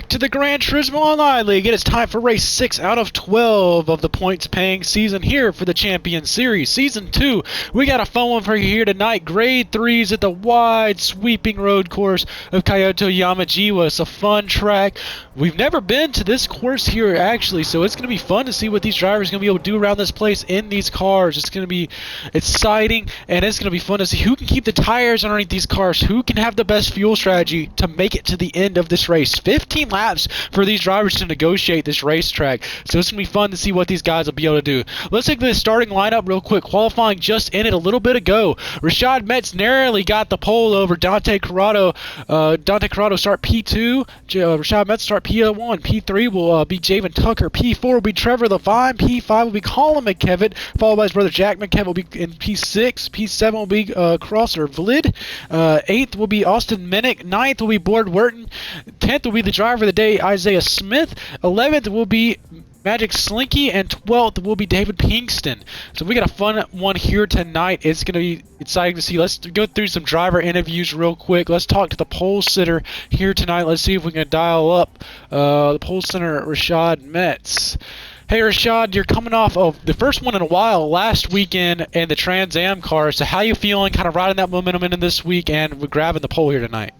back to the Gran Turismo Online League. It is time for race 6 out of 12 of the points-paying season here for the Champions Series. Season 2, we got a fun one for you here tonight. Grade 3s at the wide, sweeping road course of Kyoto Yamagiwa. It's a fun track. We've never been to this course here, actually, so it's going to be fun to see what these drivers are going to be able to do around this place in these cars. It's going to be exciting, and it's going to be fun to see who can keep the tires underneath these cars, who can have the best fuel strategy to make it to the end of this race. 15 laps for these drivers to negotiate this racetrack, so it's going to be fun to see what these guys will be able to do. Let's take the starting lineup real quick. Qualifying just ended a little bit ago. Rashad Metz narrowly got the pole over Dante Corrado. Dante Corrado start P2, Rashad Metz start P1, P3 will be Javen Tucker, P4 will be Trevor Levine, P5 will be Colin McKevitt, followed by his brother Jack McKevitt will be in P6, P7 will be Crosser Vlid, 8th will be Austin Minnick, 9th will be Board Werton, 10th will be the driver of the day Isaiah Smith, 11th will be Magic Slinky, and 12th will be David Pinkston. So we got a fun one here tonight. It's going to be exciting to see. Let's go through some driver interviews real quick. Let's talk to the pole sitter here tonight. Let's see if we can dial up the pole sitter, Rashad Metz. Hey Rashad, you're coming off of the first one in a while last weekend in the Trans Am car. So how you feeling kind of riding that momentum into this week, and we're grabbing the pole here tonight?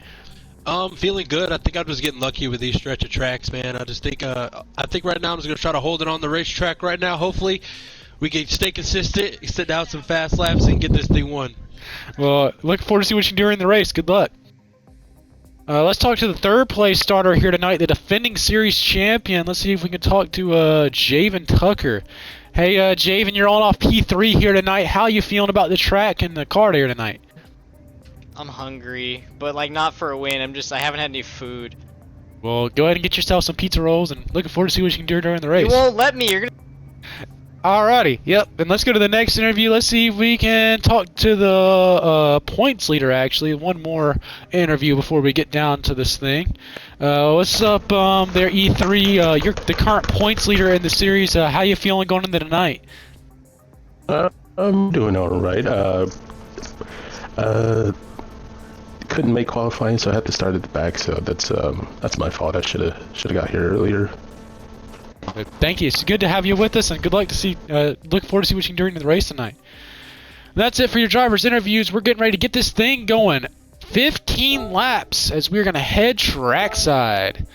Feeling good. I think I'm just getting lucky with these stretch of tracks, man. I just think I think right now I'm just gonna try to hold it on the racetrack right now. Hopefully, we can stay consistent, sit down some fast laps, and get this thing won. Well, looking forward to see what you can do in the race. Good luck. Let's talk to the third place starter here tonight, the defending series champion. Let's see if we can talk to Javen Tucker. Hey, Javen, you're on off P3 here tonight. How you feeling about the track and the car here tonight? I'm hungry, but like not for a win. I haven't had any food. Well, go ahead and get yourself some pizza rolls, and looking forward to see what you can do during the race. You won't let me. You're gonna. Alrighty, yep. And let's go to the next interview. Let's see if we can talk to the points leader. Actually, one more interview before we get down to this thing. What's up, there, E3? You're the current points leader in the series. How you feeling going into tonight? I'm doing all right. Couldn't make qualifying, so I had to start at the back. So that's my fault. I should have got here earlier. Thank you. It's good to have you with us, and good luck to see. Look forward to see what you can do in the race tonight. That's it for your drivers' interviews. We're getting ready to get this thing going. 15 laps as we're gonna head trackside.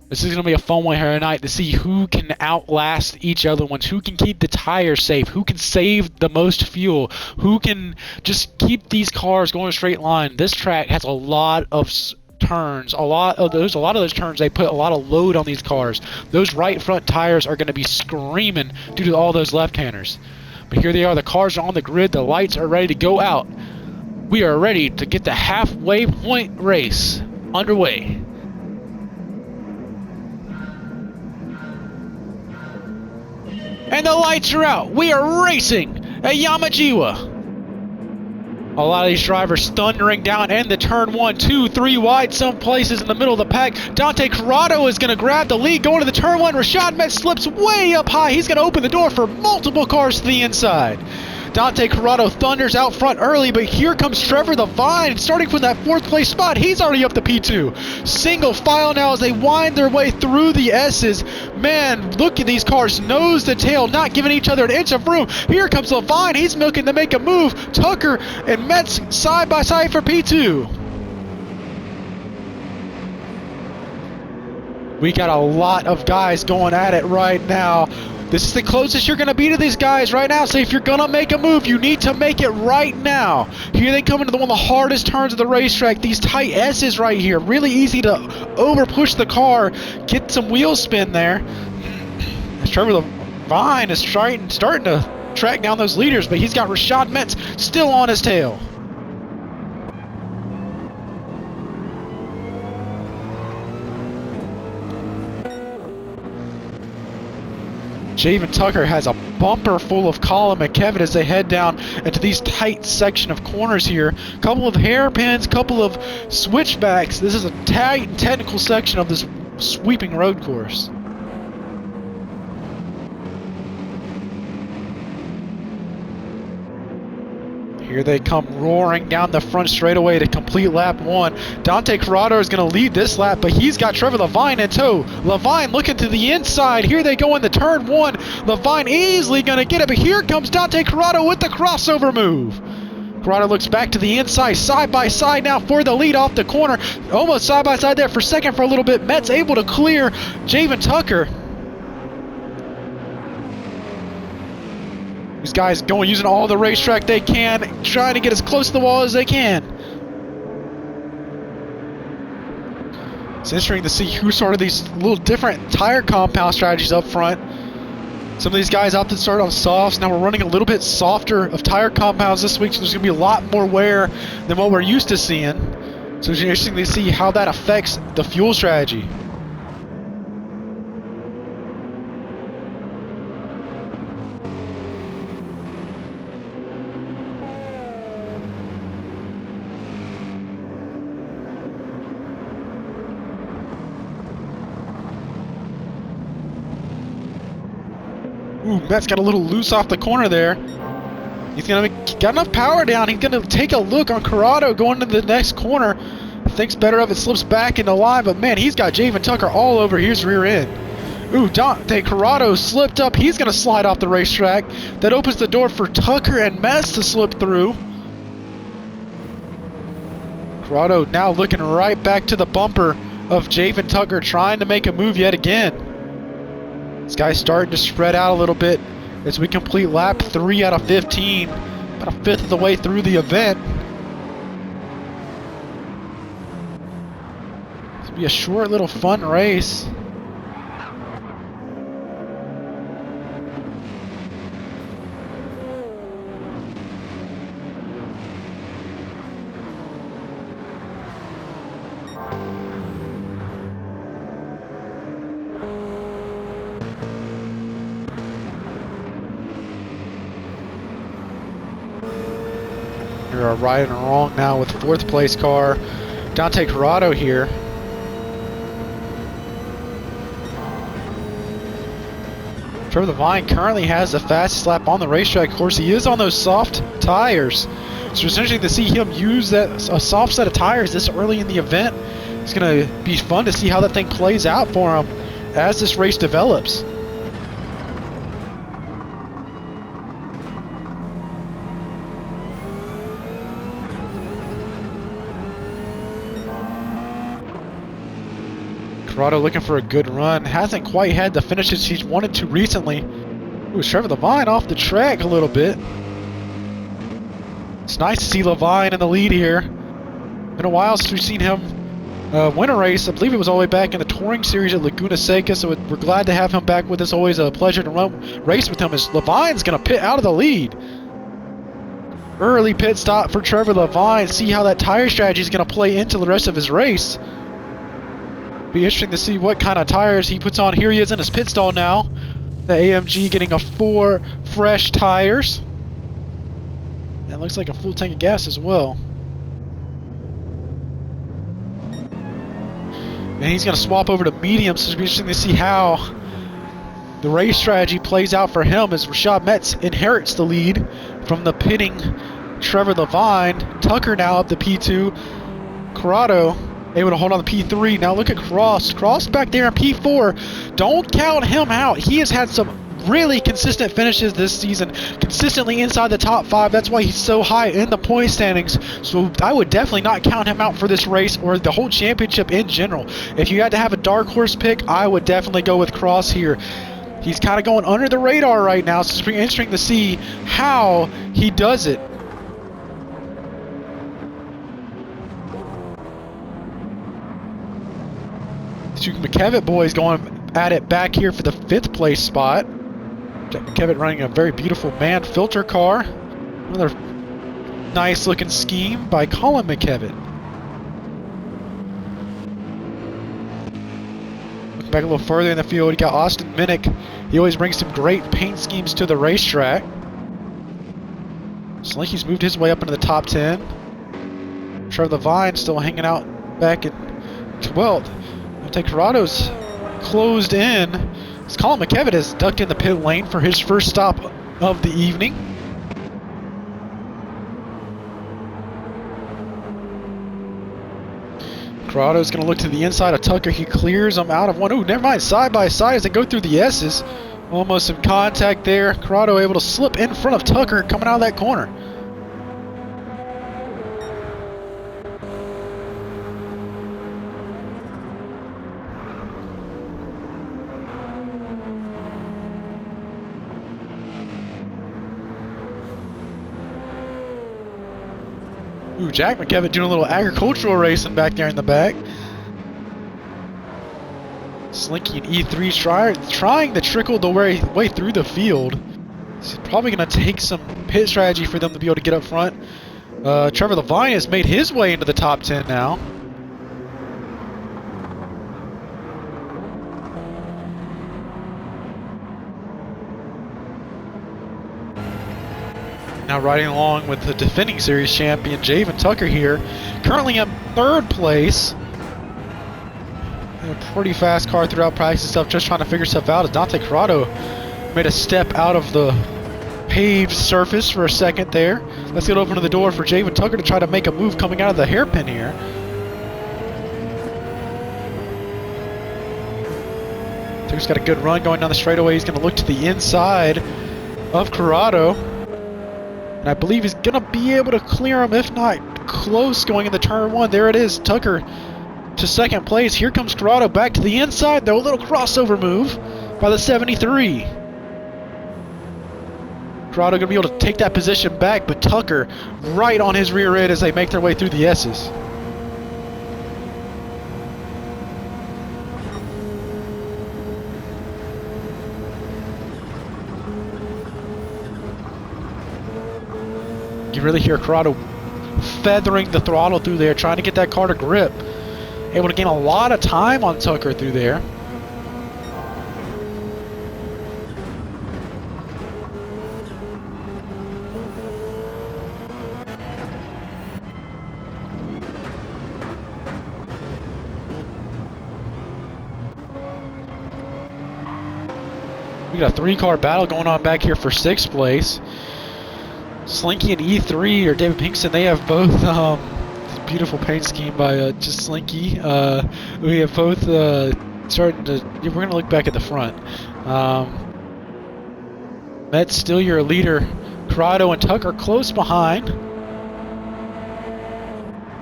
This is going to be a fun one here tonight to see who can outlast each other ones, who can keep the tires safe, who can save the most fuel, who can just keep these cars going a straight line. This track has a lot of turns, a lot of those turns, they put a lot of load on these cars. Those right front tires are going to be screaming due to all those left-handers. But here they are, the cars are on the grid, the lights are ready to go out. We are ready to get the halfway point race underway. And the lights are out. We are racing at Yamagiwa. A lot of these drivers thundering down in the turn 1, 2, 3 wide, some places in the middle of the pack. Dante Corrado is going to grab the lead going to the turn 1. Rashad Metz slips way up high. He's going to open the door for multiple cars to the inside. Dante Corrado thunders out front early, but here comes Trevor Levine, starting from that 4th place spot. He's already up to P2. Single file now as they wind their way through the S's. Man, look at these cars, nose to tail, not giving each other an inch of room. Here comes Levine. He's milking to make a move. Tucker and Metz side by side for P2. We got a lot of guys going at it right now. This is the closest you're going to be to these guys right now, so if you're going to make a move, you need to make it right now. Here they come into one of the hardest turns of the racetrack. These tight S's right here. Really easy to over-push the car, get some wheel spin there. Trevor Levine is starting to track down those leaders, but he's got Rashad Metz still on his tail. Javen Tucker has a bumper full of Colin McKevitt as they head down into these tight section of corners here. Couple of hairpins, couple of switchbacks. This is a tight and technical section of this sweeping road course. Here they come roaring down the front straightaway to complete lap 1. Dante Corrado is going to lead this lap, but he's got Trevor Levine in tow. Levine looking to the inside. Here they go into turn 1. Levine easily going to get it, but here comes Dante Corrado with the crossover move. Corrado looks back to the inside, side by side now for the lead off the corner. Almost side by side there for second for a little bit. Met's able to clear Javen Tucker. These guys going using all the racetrack they can, trying to get as close to the wall as they can. It's interesting to see who sort of these little different tire compound strategies up front. Some of these guys opted to start on softs. Now we're running a little bit softer of tire compounds this week, so there's going to be a lot more wear than what we're used to seeing. So it's interesting to see how that affects the fuel strategy. Ooh, Matt's got a little loose off the corner there. He's got enough power down. He's gonna take a look on Corrado going to the next corner. Thinks better of it, slips back into line, but man, he's got Javen Tucker all over his rear end. Ooh, Dante Corrado slipped up. He's gonna slide off the racetrack. That opens the door for Tucker and Mess to slip through. Corrado now looking right back to the bumper of Javen Tucker, trying to make a move yet again. This guy's starting to spread out a little bit as we complete lap 3 out of 15, about a fifth of the way through the event. This will be a short little fun race. You're right and wrong now with fourth place car Dante Corrado here. Trevor Levine currently has the fastest lap on the racetrack. Of course, he is on those soft tires, so it's interesting to see him use a soft set of tires this early in the event. It's going to be fun to see how that thing plays out for him as this race develops. Corrado looking for a good run. Hasn't quite had the finishes he's wanted to recently. Ooh, Trevor Levine off the track a little bit. It's nice to see Levine in the lead here. Been a while since we've seen him win a race. I believe it was all the way back in the touring series at Laguna Seca, so we're glad to have him back with us. Always a pleasure to race with him, as Levine's going to pit out of the lead. Early pit stop for Trevor Levine. See how that tire strategy is going to play into the rest of his race. Be interesting to see what kind of tires he puts on. Here he is in his pit stall now. The AMG getting a 4 fresh tires. That looks like a full tank of gas as well. And he's going to swap over to medium, so it'll be interesting to see how the race strategy plays out for him as Rashad Metz inherits the lead from the pitting Trevor Levine. Tucker now up to P2. Corrado able to hold on to P3. Now look at Cross. Cross back there in P4. Don't count him out. He has had some really consistent finishes this season, consistently inside the top 5. That's why he's so high in the point standings. So I would definitely not count him out for this race or the whole championship in general. If you had to have a dark horse pick, I would definitely go with Cross here. He's kind of going under the radar right now, so it's pretty interesting to see how he does it. Two McKevitt boys going at it back here for the 5th place spot. Jack McKevitt running a very beautiful man filter car. Another nice looking scheme by Colin McKevitt. Looking back a little further in the field, you got Austin Minnick. He always brings some great paint schemes to the racetrack. Slinky's moved his way up into the top 10. Trevor Levine still hanging out back in 12th. Dante Corrado's closed in. As Colin McKevitt has ducked in the pit lane for his first stop of the evening. Corrado's going to look to the inside of Tucker. He clears him out of one. Ooh, never mind. Side by side as they go through the S's. Almost in contact there. Corrado able to slip in front of Tucker coming out of that corner. Ooh, Jack McKevitt doing a little agricultural racing back there in the back. Slinky and E3 trying to trickle the way through the field. It's probably going to take some pit strategy for them to be able to get up front. Trevor Levine has made his way into the top 10 now. Now riding along with the defending series champion, Javen Tucker here. Currently in 3rd place. A pretty fast car throughout practice and stuff, just trying to figure stuff out as Dante Corrado made a step out of the paved surface for a second there. Let's get open to the door for Javen Tucker to try to make a move coming out of the hairpin here. Tucker's got a good run going down the straightaway. He's going to look to the inside of Corrado. And I believe he's going to be able to clear him, if not close, going into turn 1. There it is, Tucker to 2nd place. Here comes Corrado back to the inside, though. A little crossover move by the 73. Corrado going to be able to take that position back, but Tucker right on his rear end as they make their way through the S's. You really hear Corrado feathering the throttle through there, trying to get that car to grip. Able to gain a lot of time on Tucker through there. We got a 3-car battle going on back here for 6th place. Slinky and E3 or David Pinkston, they have both beautiful paint scheme by just Slinky. We have both starting to. We're going to look back at the front. Met's still your leader. Corrado and Tucker close behind.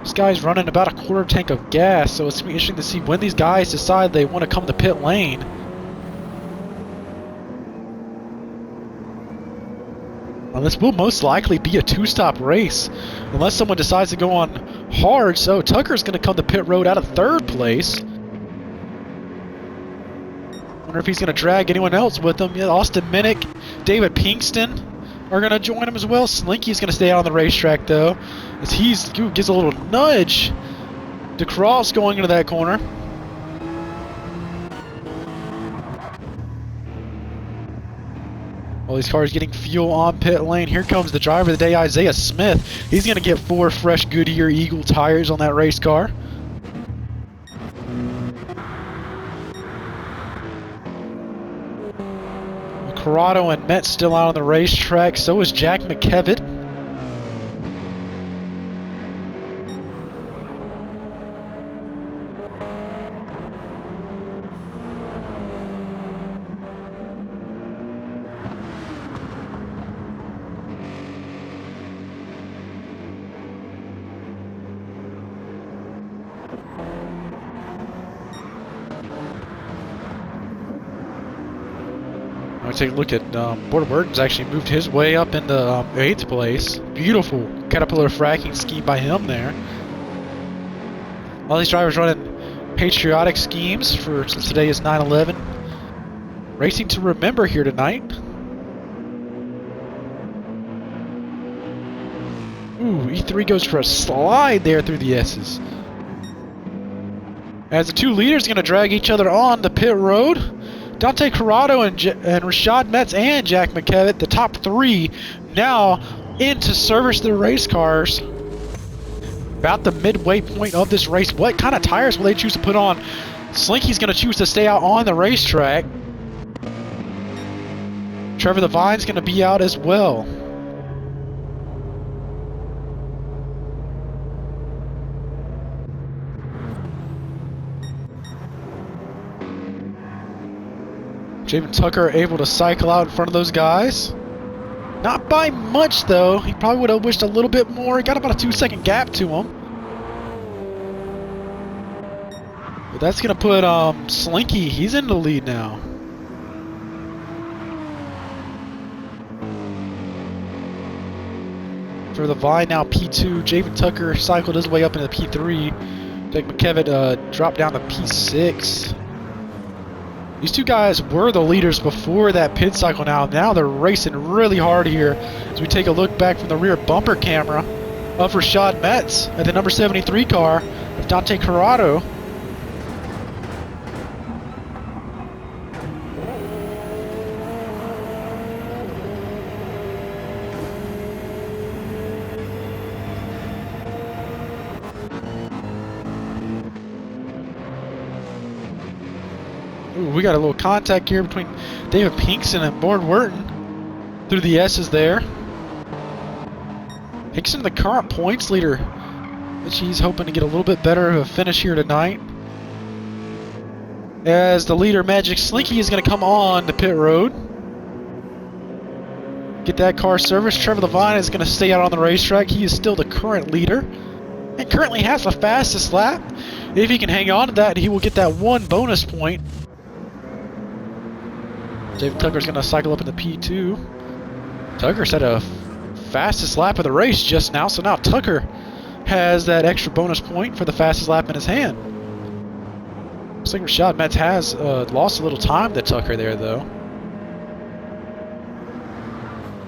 This guy's running about a 1/4 tank of gas, so it's going to be interesting to see when these guys decide they want to come to pit lane. This will most likely be a 2-stop race unless someone decides to go on hard. So Tucker's going to come to pit road out of 3rd place. Wonder if he's going to drag anyone else with him. Yeah, Austin Minnick, David Pinkston are going to join him as well. Slinky's going to stay out on the racetrack though, as he gives a little nudge to Cross going into that corner. All these cars getting fuel on pit lane. Here comes the driver of the day, Isaiah Smith. He's going to get 4 fresh Goodyear Eagle tires on that race car. Corrado and Met still out on the racetrack. So is Jack McKevitt. Take a look at Border Burton's actually moved his way up into 8th place. Beautiful Caterpillar fracking scheme by him there. All these drivers running patriotic schemes for, since today is 9/11. Racing to remember here tonight. Ooh, E3 goes for a slide there through the S's. As the 2 leaders are going to drag each other on the pit road. Dante Corrado and Rashad Metz and Jack McKevitt, the top 3, now in to service their race cars. About the midway point of this race, what kind of tires will they choose to put on? Slinky's going to choose to stay out on the racetrack. Trevor Levine's going to be out as well. Javen Tucker able to cycle out in front of those guys. Not by much, though. He probably would have wished a little bit more. He got about a 2-second gap to him. But that's going to put Slinky, he's in the lead now. For the Vine now P2. Javen Tucker cycled his way up into P3. Dick McKevitt dropped down to P6. These two guys were the leaders before that pit cycle now. Now they're racing really hard here. As we take a look back from the rear bumper camera of Rashad Metz at the number 73 car of Dante Corrado. Ooh, we got a little contact here between David Pinkson and Bord Wurton through the S's there. Pinkson, the current points leader, which he's hoping to get a little bit better of a finish here tonight. As the leader, Magic Slinky, is going to come on the pit road. Get that car serviced. Trevor Levine is going to stay out on the racetrack. He is still the current leader and currently has the fastest lap. If he can hang on to that, he will get that one bonus point. David Tucker's going to cycle up into P2. Tucker's had a fastest lap of the race just now, so now Tucker has that extra bonus point for the fastest lap in his hand. Looks like Rashad Metz has lost a little time to Tucker there, though.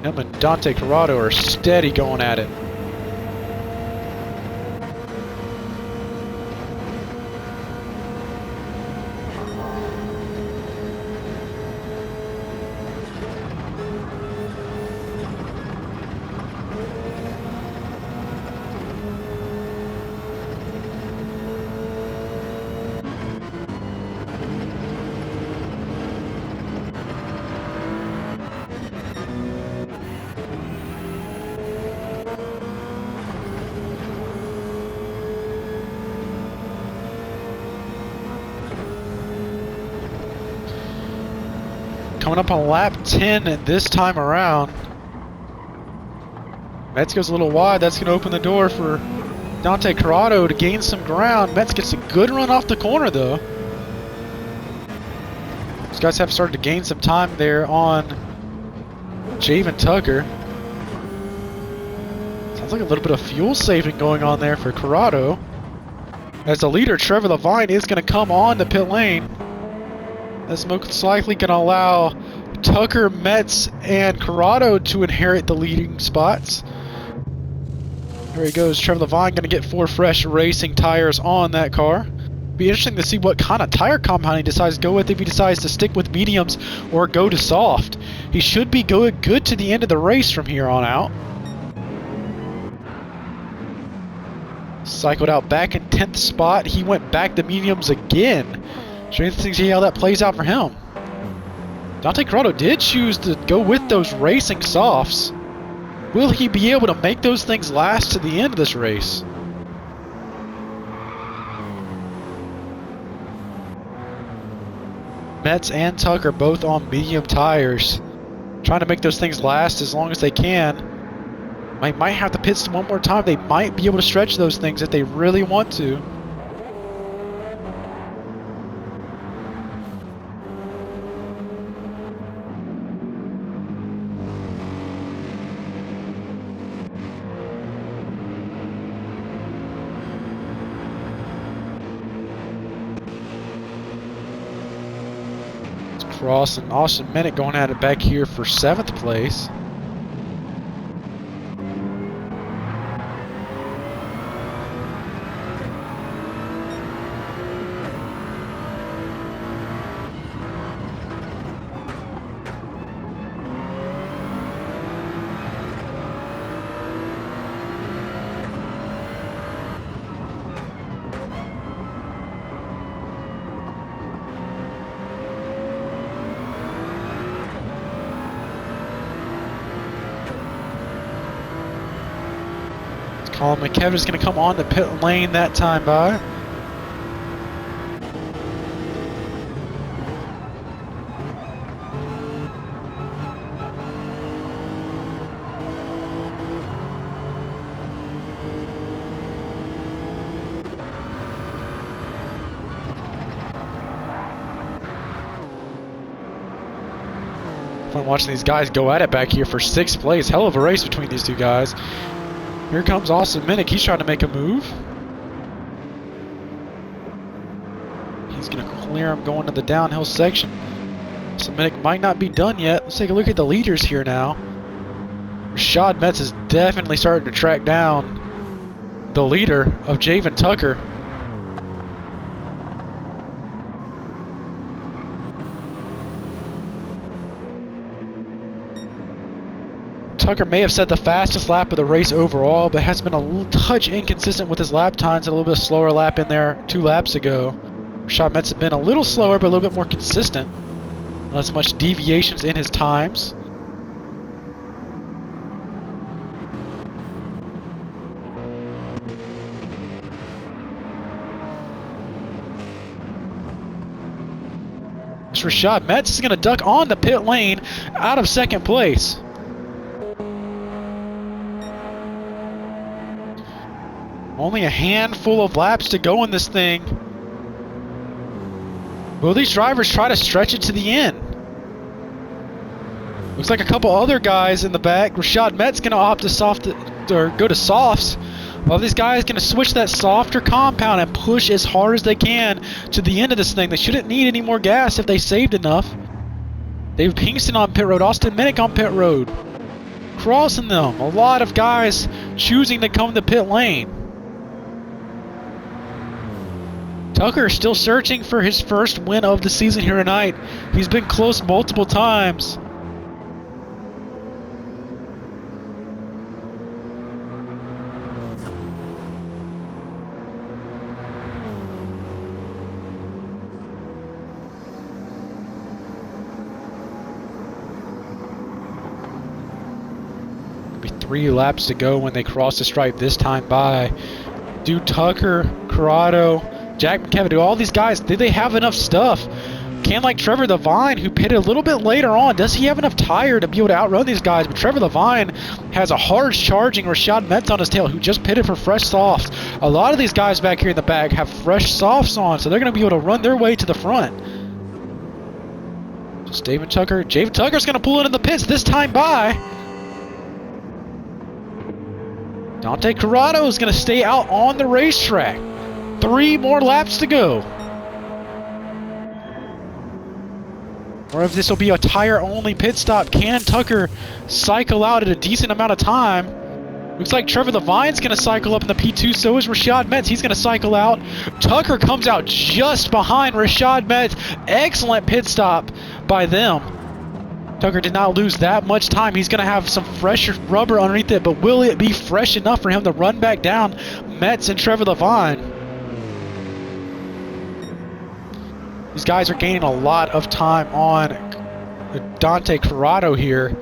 Him and Dante Corrado are steady going at it. Coming up on lap 10 this time around. Metz goes a little wide. That's going to open the door for Dante Corrado to gain some ground. Metz gets a good run off the corner, though. These guys have started to gain some time there on Javen Tucker. Sounds like a little bit of fuel saving going on there for Corrado. As the leader, Trevor Levine, is going to come on the pit lane. That's most likely going to allow Tucker, Metz, and Corrado to inherit the leading spots. There he goes. Trevor Levine going to get 4 fresh racing tires on that car. Be interesting to see what kind of tire compound he decides to go with, if he decides to stick with mediums or go to soft. He should be going good to the end of the race from here on out. Cycled out back in 10th spot. He went back to mediums again. Interesting to see how that plays out for him. Dante Corrado did choose to go with those racing softs. Will he be able to make those things last to the end of this race? Metz and Tucker both on medium tires, trying to make those things last as long as they can. Might have to pit one more time. They might be able to stretch those things if they really want to. Cross and Austin Minnick going at it back here for 7th place. Colin McKevin is going to come on the pit lane that time by. Fun watching these guys go at it back here for 6th place. Hell of a race between these two guys. Here comes Austin Minnick. He's trying to make a move. He's going to clear him going to the downhill section. So Minnick might not be done yet. Let's take a look at the leaders here now. Rashad Metz is definitely starting to track down the leader of Javen Tucker. Tucker may have set the fastest lap of the race overall, but has been a little touch inconsistent with his lap times. A little bit slower lap in there 2 laps ago. Rashad Metz has been a little slower, but a little bit more consistent. Not as much deviations in his times. Rashad Metz is going to duck on the pit lane out of 2nd place. Only a handful of laps to go in this thing. Will these drivers try to stretch it to the end? Looks like a couple other guys in the back. Rashad Metz going to opt to go to softs. While these guys going to switch that softer compound and push as hard as they can to the end of this thing. They shouldn't need any more gas if they saved enough. Dave Pinkston on pit road. Austin Minnick on pit road. Crossing them. A lot of guys choosing to come to pit lane. Tucker still searching for his first win of the season here tonight. He's been close multiple times. It'll be 3 laps to go when they cross the stripe this time by. Do Tucker, Corrado, Jack McKevin, do all these guys, do they have enough stuff? Can like Trevor Levine, who pitted a little bit later on, does he have enough tire to be able to outrun these guys? But Trevor Levine has a hard charging Rashad Metz on his tail, who just pitted for fresh softs. A lot of these guys back here in the back have fresh softs on, so they're going to be able to run their way to the front. Just Javen Tucker's going to pull into the pits this time by. Dante Corrado is going to stay out on the racetrack. 3 more laps to go. Or if this will be a tire-only pit stop, can Tucker cycle out at a decent amount of time? Looks like Trevor Levine's going to cycle up in the P2, so is Rashad Metz. He's going to cycle out. Tucker comes out just behind Rashad Metz. Excellent pit stop by them. Tucker did not lose that much time. He's going to have some fresh rubber underneath it, but will it be fresh enough for him to run back down Metz and Trevor Levine? These guys are gaining a lot of time on Dante Corrado here.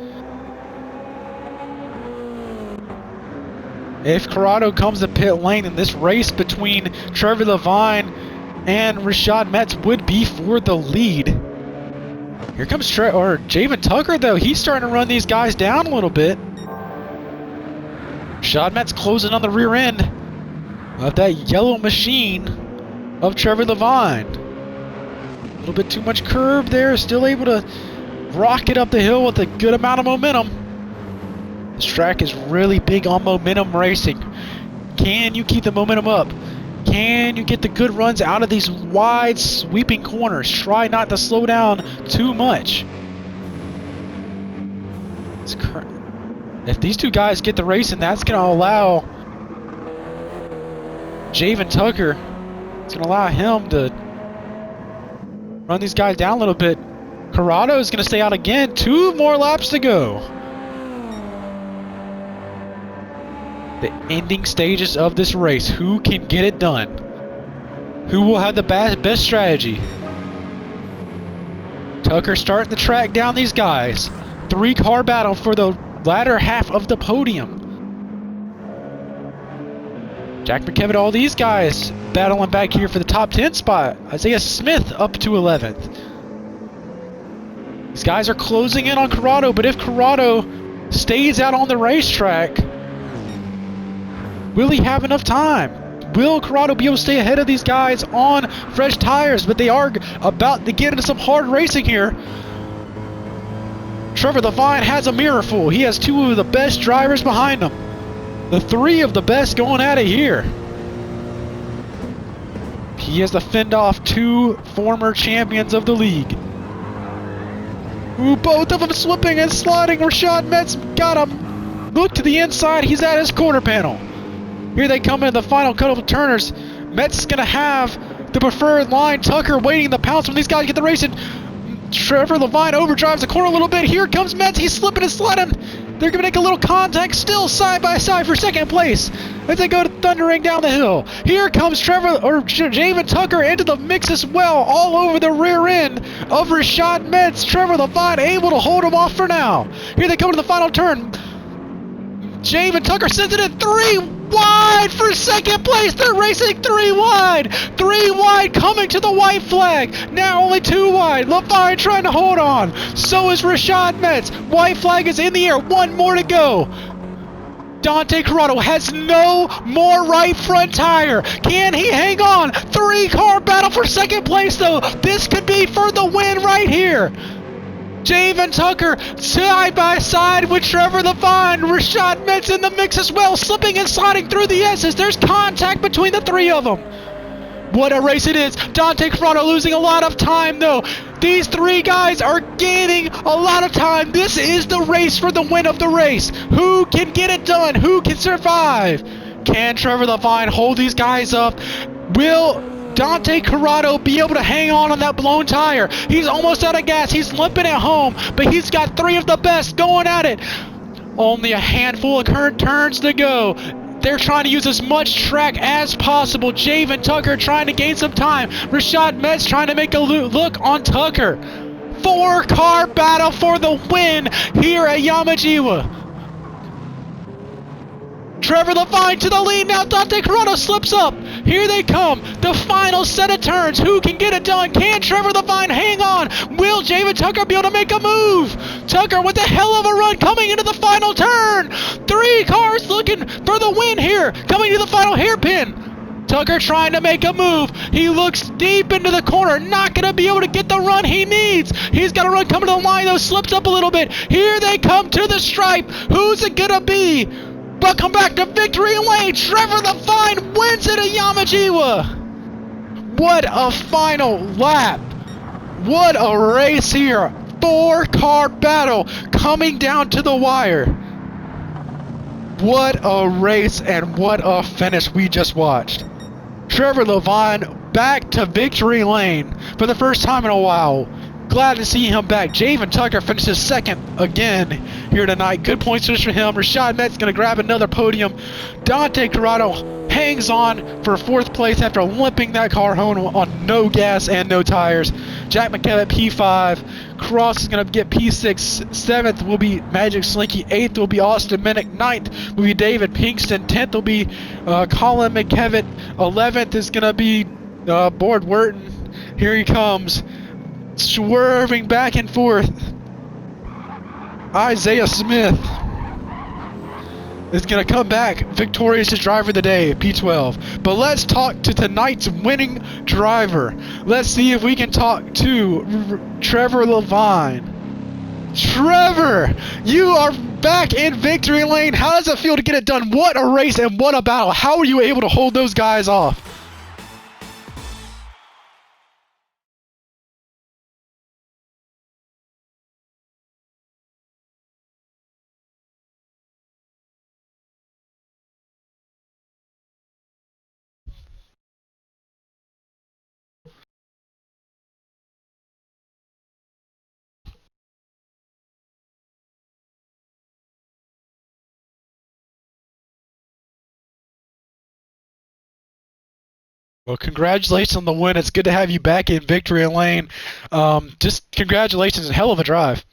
If Corrado comes to pit lane, then this race between Trevor Levine and Rashad Metz would be for the lead. Here comes Javen Tucker, though. He's starting to run these guys down a little bit. Rashad Metz closing on the rear end of that yellow machine of Trevor Levine. A little bit too much curve there, still able to rocket up the hill with a good amount of momentum. This track is really big on momentum racing. Can you keep the momentum up? Can you get the good runs out of these wide sweeping corners? Try not to slow down too much. If these two guys get the racing, that's going to allow Javen Tucker, it's going to allow him to run these guys down a little bit. Corrado is going to stay out again. 2 more laps to go. The ending stages of this race. Who can get it done? Who will have the best strategy? Tucker starting to track down these guys. 3-car battle for the latter half of the podium. Jack McKevin, all these guys battling back here for the top 10 spot. Isaiah Smith up to 11th. These guys are closing in on Corrado, but if Corrado stays out on the racetrack, will he have enough time? Will Corrado be able to stay ahead of these guys on fresh tires? But they are about to get into some hard racing here. Trevor Levine has a mirrorful. He has two of the best drivers behind him. The three of the best going at it here. He has to fend off two former champions of the league. Ooh, both of them slipping and sliding. Rashad Metz got him. Look to the inside. He's at his quarter panel. Here they come into the final couple of turners. Metz is going to have the preferred line. Tucker waiting to pounce when these guys get the racing. Trevor Levine overdrives the corner a little bit. Here comes Metz. He's slipping and sliding. They're going to make a little contact still side by side for second place as they go thundering down the hill. Here comes Javen Tucker into the mix as well, all over the rear end of Rashad Metz. Trevor Levine able to hold him off for now. Here they come to the final turn. Javen Tucker sends it in 3 wide for second place. They're racing 3 wide. 3 wide coming to the white flag. Now only 2 wide. Levine trying to hold on. So is Rashad Metz. White flag is in the air. 1 more to go. Dante Corrado has no more right front tire. Can he hang on? 3-car battle for second place though. This could be for the win right here. Javen Tucker side by side with Trevor Levine. Rashad Metz in the mix as well, slipping and sliding through the S's. There's contact between the 3 of them. What a race it is. Dante Corrado losing a lot of time though. These 3 guys are gaining a lot of time. This is the race for the win of the race. Who can get it done? Who can survive? Can Trevor Levine hold these guys up? Will Dante Corrado be able to hang on that blown tire? He's almost out of gas. He's limping at home, but he's got 3 of the best going at it. Only a handful of current turns to go. They're trying to use as much track as possible. Javen Tucker trying to gain some time. Rashad Metz trying to make a look on Tucker. 4-car battle for the win here at Yamagiwa. Trevor Levine to the lead now. Dante Corrado slips up. Here they come. The final set of turns. Who can get it done? Can Trevor Levine hang on? Will Javen Tucker be able to make a move? Tucker with a hell of a run coming into the final turn. 3 cars looking for the win here. Coming to the final hairpin. Tucker trying to make a move. He looks deep into the corner. Not going to be able to get the run he needs. He's got a run coming to the line though. Slips up a little bit. Here they come to the stripe. Who's it going to be? Welcome back to victory lane. Trevor Levine wins it at Yamagiwa. What a final lap. What a race here. 4-car battle coming down to the wire. What a race and what a finish we just watched. Trevor Levine back to victory lane for the first time in a while. Glad to see him back. Javen Tucker finishes second again here tonight. Good points finish for him. Rashad Metz going to grab another podium. Dante Corrado hangs on for 4th place after limping that car home on no gas and no tires. Jack McKevitt P5. Cross is going to get P6. 7th will be Magic Slinky. 8th will be Austin Minnick. 9th will be David Pinkston. 10th will be Colin McKevitt. 11th is going to be Board Wharton. Here he comes. Swerving back and forth. Isaiah Smith is going to come back victorious as driver of the day, P12. But let's talk to tonight's winning driver. Let's see if we can talk to Trevor Levine. Trevor, you are back in victory lane. How does it feel to get it done? What a race and what a battle. How were you able to hold those guys off? Well, congratulations on the win. It's good to have you back in victory lane. Just congratulations, hell of a drive.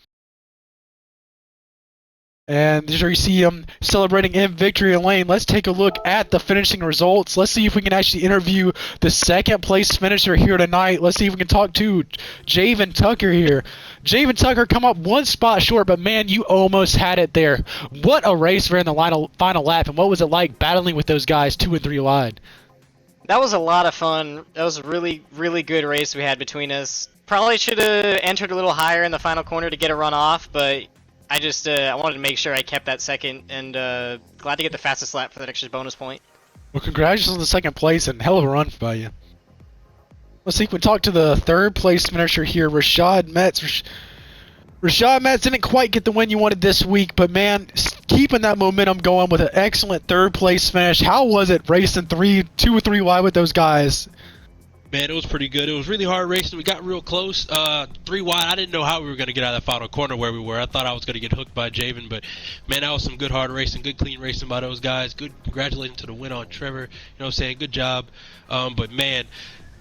And there you see him celebrating in victory lane. Let's take a look at the finishing results. Let's see if we can actually interview the 2nd place finisher here tonight. Let's see if we can talk to Javen Tucker here. Javen Tucker come up 1 spot short, but man, you almost had it there. What a race for in the final lap, and what was it like battling with those guys 2 and 3 wide? That was a lot of fun. That was a really, really good race we had between us. Probably should have entered a little higher in the final corner to get a run off, but I just I wanted to make sure I kept that second, and glad to get the fastest lap for that extra bonus point. Well, congratulations on the second place and hell of a run by you. Let's see if we talk to the third place finisher here, Rashad Metz. Rashad Metz didn't quite get the win you wanted this week, but man, keeping that momentum going with an excellent third place finish. How was it racing 2 or 3 wide with those guys? Man, it was pretty good. It was really hard racing. We got real close. 3 wide. I didn't know how we were going to get out of that final corner where we were. I thought I was going to get hooked by Javen, but man, that was some good hard racing, good clean racing by those guys. Good congratulations to the win on Trevor. You know what I'm saying? Good job. But man,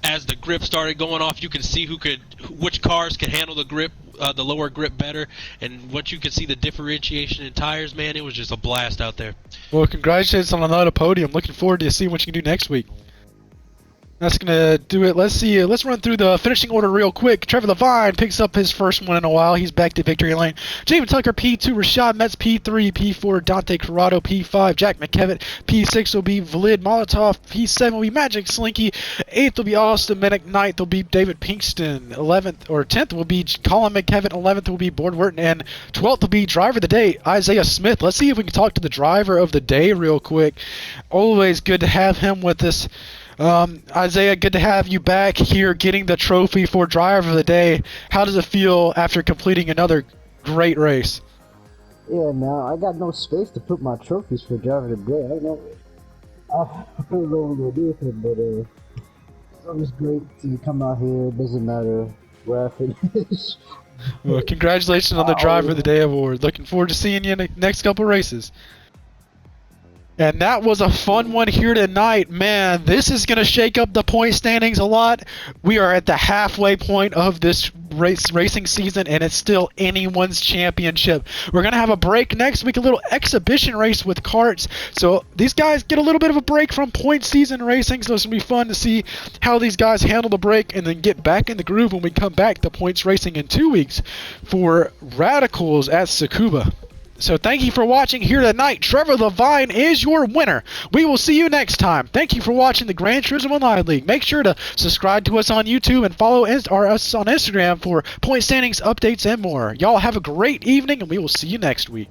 as the grip started going off, you can see which cars could handle the grip, the lower grip better, and once you could see the differentiation in tires, man, it was just a blast out there. Well, congratulations on another podium. Looking forward to seeing what you can do next week. That's going to do it. Let's see. Let's run through the finishing order real quick. Trevor Levine picks up his first one in a while. He's back to victory lane. Javen Tucker, P2. Rashad Metz, P3. P4, Dante Corrado, P5. Jack McKevitt, P6 will be Vlad Molotov. P7 will be Magic Slinky. 8th will be Austin Minnick. 9th will be David Pinkston. 11th or 10th will be Colin McKevitt. 11th will be Board Wharton. And 12th will be Driver of the Day, Isaiah Smith. Let's see if we can talk to the Driver of the Day real quick. Always good to have him with us. Isaiah, good to have you back here getting the trophy for Driver of the Day. How does it feel after completing another great race? Yeah, now I got no space to put my trophies for Driver of the Day. I don't know what I'm going to do with it, but it's always great to come out here. It doesn't matter where I finish. Well, congratulations on the Driver of the Day award. Looking forward to seeing you in the next couple races. And that was a fun one here tonight. Man, this is going to shake up the point standings a lot. We are at the halfway point of this racing season, and it's still anyone's championship. We're going to have a break next week, a little exhibition race with karts. So these guys get a little bit of a break from point season racing, so it's going to be fun to see how these guys handle the break and then get back in the groove when we come back to points racing in 2 weeks for Radicals at Tsukuba. So thank you for watching here tonight. Trevor Levine is your winner. We will see you next time. Thank you for watching the Gran Turismo Online League. Make sure to subscribe to us on YouTube and follow us on Instagram for point standings, updates, and more. Y'all have a great evening, and we will see you next week.